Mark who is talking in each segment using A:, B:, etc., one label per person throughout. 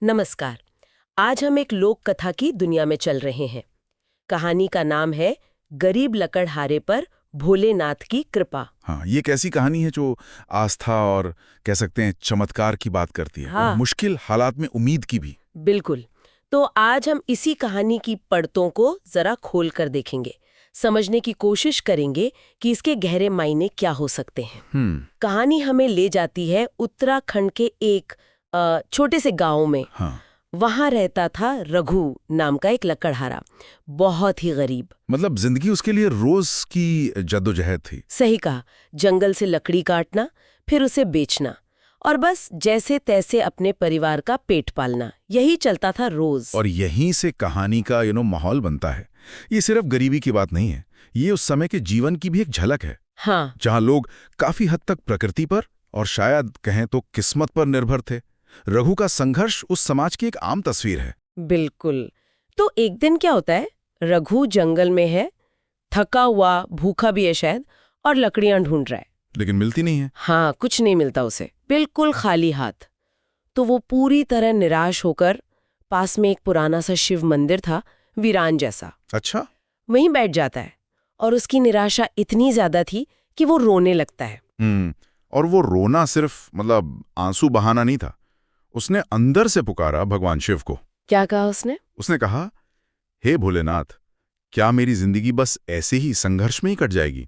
A: नमस्कार। आज हम एक लोक कथा की दुनिया में चल रहे हैं। कहानी का नाम है गरीब लकड़हारे पर भोलेनाथ की कृपा।
B: हाँ, ये एक ऐसी कहानी है जो आस्था और कह सकते हैं चमत्कार की बात करती है और
A: हाँ,
B: मुश्किल हालात में उम्मीद की भी।
A: बिल्कुल। तो आज हम इसी कहानी की परतों को जरा खोल कर देखेंगे, समझने की कोशिश करेंगे कि इसके गहरे मायने क्या हो सकते हैं। कहानी हमें ले जाती है उत्तराखंड के एक छोटे से गांव में।
B: हाँ,
A: वहां रहता था रघु नाम का एक लकड़हारा, बहुत ही गरीब।
B: मतलब जिंदगी उसके लिए रोज की जद्दोजहद थी।
A: सही कहा, जंगल से लकड़ी काटना, फिर उसे बेचना और बस जैसे तैसे अपने परिवार का पेट पालना, यही चलता था रोज।
B: और यहीं से कहानी का माहौल बनता है। ये सिर्फ गरीबी की बात नहीं है, ये उस समय के जीवन की भी एक झलक है,
A: हाँ,
B: जहां लोग काफी हद तक प्रकृति पर और शायद कहें तो किस्मत पर निर्भर थे। रघु का संघर्ष उस समाज की एक आम तस्वीर है।
A: बिल्कुल। तो एक दिन क्या होता है, रघु जंगल में है, थका हुआ, भूखा भी है शायद, और लकड़ियां ढूंढ रहा है।
B: लेकिन मिलती नहीं है।
A: हाँ, कुछ नहीं मिलता उसे, बिल्कुल खाली हाथ। तो वो पूरी तरह निराश होकर, पास में एक पुराना सा शिव मंदिर था, वीरान जैसा,
B: अच्छा।
A: वहीं बैठ जाता है। और उसकी निराशा इतनी ज्यादा थी कि वो रोने लगता है।
B: और वो रोना सिर्फ आंसू बहाना नहीं था। उसने अंदर से पुकारा भगवान शिव को।
A: क्या कहा उसने?
B: उसने कहा, हे भोलेनाथ, क्या मेरी जिंदगी बस ऐसे ही संघर्ष में ही कट जाएगी?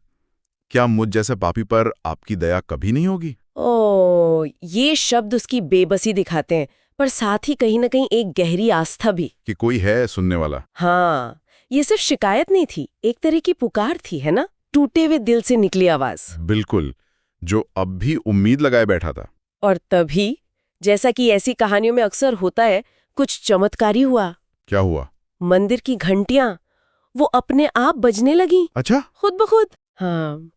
B: क्या मुझ जैसे पापी पर आपकी दया कभी नहीं होगी?
A: ओ, ये शब्द उसकी बेबसी दिखाते हैं, पर साथ ही कहीं ना कहीं एक गहरी आस्था भी।
B: कि कोई है सुनने वाला।
A: हाँ, ये सिर्फ शिकायत नहीं थी, एक तरह की पुकार थी, है ना? टूटे हुए दिल से निकली आवाज।
B: बिल्कुल, जो अब भी उम्मीद लगाए बैठा था।
A: और तभी, जैसा कि ऐसी कहानियों में अक्सर होता है, कुछ चमत्कारी हुआ।
B: क्या हुआ?
A: मंदिर की घंटियां वो अपने आप बजने लगी,
B: अच्छा।
A: खुद ब खुद। हाँ,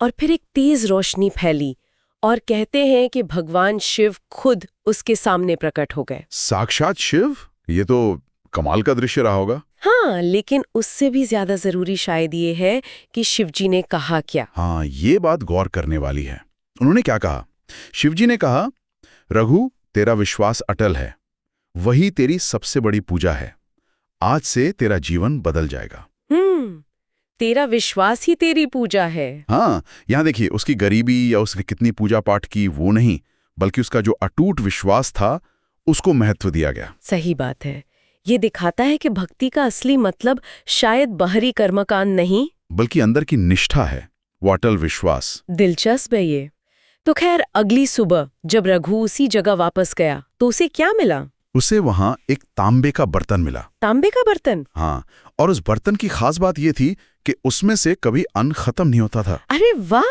A: और फिर एक तेज रोशनी फैली और कहते हैं कि भगवान शिव खुद उसके सामने प्रकट हो गए।
B: साक्षात शिव? ये तो कमाल का दृश्य रहा होगा।
A: हाँ, लेकिन उससे भी ज्यादा जरूरी शायद ये है कि शिवजी ने कहा क्या।
B: हाँ, ये बात गौर करने वाली है। उन्होंने क्या कहा? शिवजी ने कहा, रघु, तेरा विश्वास अटल है, वही तेरी सबसे बड़ी पूजा है। आज से तेरा जीवन बदल जाएगा।
A: तेरा विश्वास ही तेरी पूजा है।
B: हाँ, यहाँ देखिए, उसकी गरीबी या उसने कितनी पूजा पाठ की वो नहीं, बल्कि उसका जो अटूट विश्वास था उसको महत्व दिया गया।
A: सही बात है। ये दिखाता है कि भक्ति का असली मतलब शायद बाहरी कर्मकांड नहीं,
B: बल्कि अंदर की निष्ठा है, वो अटल विश्वास।
A: दिलचस्प है ये। तो खैर, अगली सुबह जब रघु उसी जगह वापस गया तो उसे क्या मिला?
B: उसे वहां एक तांबे का बर्तन मिला।
A: तांबे का बर्तन?
B: हाँ, और उस बर्तन की खास बात ये थी कि उसमें से कभी अन्न खत्म नहीं होता था।
A: अरे वाह,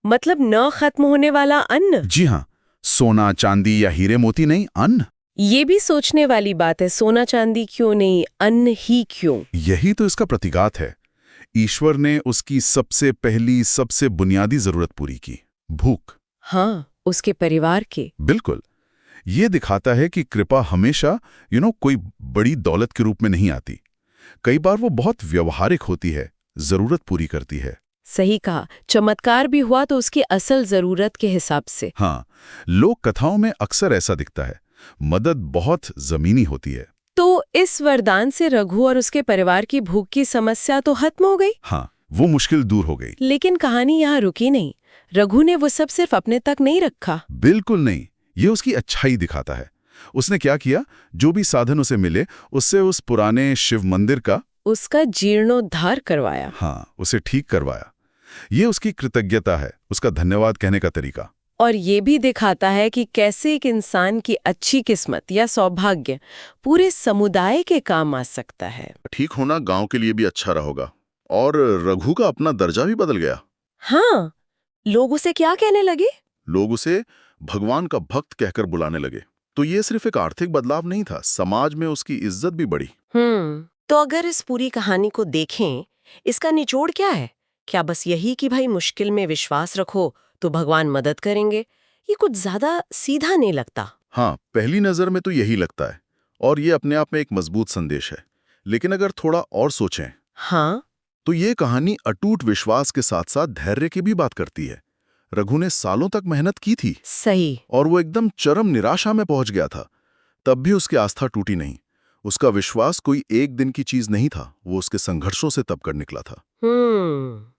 A: मतलब न खत्म होने वाला अन्न।
B: जी हाँ, सोना चांदी या हीरे मोती नहीं, अन्न।
A: ये भी सोचने वाली बात है, सोना चांदी क्यों नहीं, अन्न ही क्यों?
B: यही तो इसका प्रतीकात है। ईश्वर ने उसकी सबसे पहली, सबसे बुनियादी जरूरत पूरी की, भूख।
A: हाँ, उसके परिवार के।
B: बिल्कुल। ये दिखाता है कि कृपा हमेशा कोई बड़ी दौलत के रूप में नहीं आती। कई बार वो बहुत व्यवहारिक होती है, जरूरत पूरी करती है।
A: सही कहा, चमत्कार भी हुआ तो उसकी असल जरूरत के हिसाब से।
B: हाँ, लोक कथाओं में अक्सर ऐसा दिखता है। मदद बहुत जमीनी होती है।
A: तो इस वरदान से रघु और उसके परिवार की भूख की समस्या तो खत्म हो गई।
B: हाँ, वो मुश्किल दूर हो गई।
A: लेकिन कहानी यहाँ रुकी नहीं। रघु ने वो सब सिर्फ अपने तक नहीं रखा।
B: बिल्कुल नहीं, ये उसकी अच्छाई दिखाता है। उसने क्या किया? जो भी साधन उसे मिले, उससे उस पुराने शिव मंदिर का
A: उसका जीर्णोद्धार करवाया।
B: हाँ, उसे ठीक करवाया। ये उसकी कृतज्ञता है, उसका धन्यवाद कहने का तरीका।
A: और ये भी दिखाता है कि कैसे एक इंसान की अच्छी किस्मत या सौभाग्य पूरे समुदाय के काम आ सकता है।
B: ठीक होना गांव के लिए भी अच्छा रहोगा। और रघु का अपना दर्जा भी बदल गया।
A: हाँ, लोग उसे क्या कहने लगे?
B: लोग उसे भगवान का भक्त कहकर बुलाने लगे। तो ये सिर्फ एक आर्थिक बदलाव नहीं था, समाज में उसकी इज्जत भी बढ़ी।
A: तो अगर इस पूरी कहानी को देखें, इसका निचोड़ क्या है? क्या बस यही कि भाई मुश्किल में विश्वास रखो तो भगवान मदद करेंगे? ये कुछ ज्यादा सीधा नहीं लगता।
B: हाँ, पहली नजर में तो यही लगता है, और ये अपने आप में एक मजबूत संदेश है। लेकिन अगर थोड़ा और सोचें,
A: हाँ,
B: तो ये कहानी अटूट विश्वास के साथ साथ धैर्य की भी बात करती है। रघु ने सालों तक मेहनत की थी
A: सही।
B: और वो एकदम चरम निराशा में पहुंच गया था। तब भी उसकी आस्था टूटी नहीं। उसका विश्वास कोई एक दिन की चीज नहीं था, वो उसके संघर्षों से तब कर निकला था।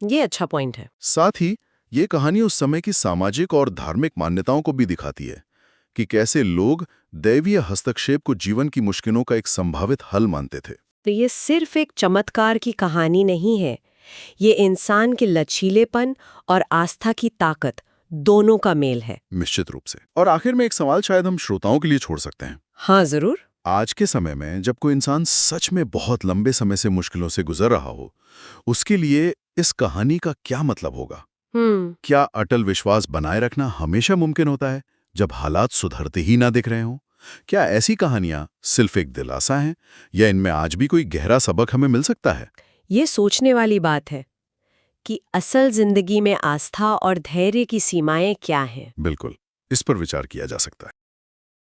A: ये अच्छा पॉइंट है।
B: साथ ही ये कहानी उस समय की सामाजिक और धार्मिक मान्यताओं को भी दिखाती है कि कैसे लोग दैवीय हस्तक्षेप को जीवन की मुश्किलों का एक संभावित हल मानते थे।
A: तो ये सिर्फ एक चमत्कार की कहानी नहीं है, ये इंसान के लचीलेपन और आस्था की ताकत दोनों का मेल है।
B: निश्चित रूप से। और आखिर में एक सवाल शायद हम श्रोताओं के लिए छोड़ सकते हैं।
A: हाँ जरूर।
B: आज के समय में जब कोई इंसान सच में बहुत लंबे समय से मुश्किलों से गुजर रहा हो, उसके लिए इस कहानी का क्या मतलब होगा? क्या अटल विश्वास बनाए रखना हमेशा मुमकिन होता है जब हालात सुधरते ही ना दिख रहे हों? क्या ऐसी कहानियां सिर्फ एक दिलासा हैं या इनमें आज भी कोई गहरा सबक हमें मिल सकता है?
A: ये सोचने वाली बात है कि असल जिंदगी में आस्था और धैर्य की सीमाएं क्या हैं।
B: बिल्कुल, इस पर विचार किया जा सकता है।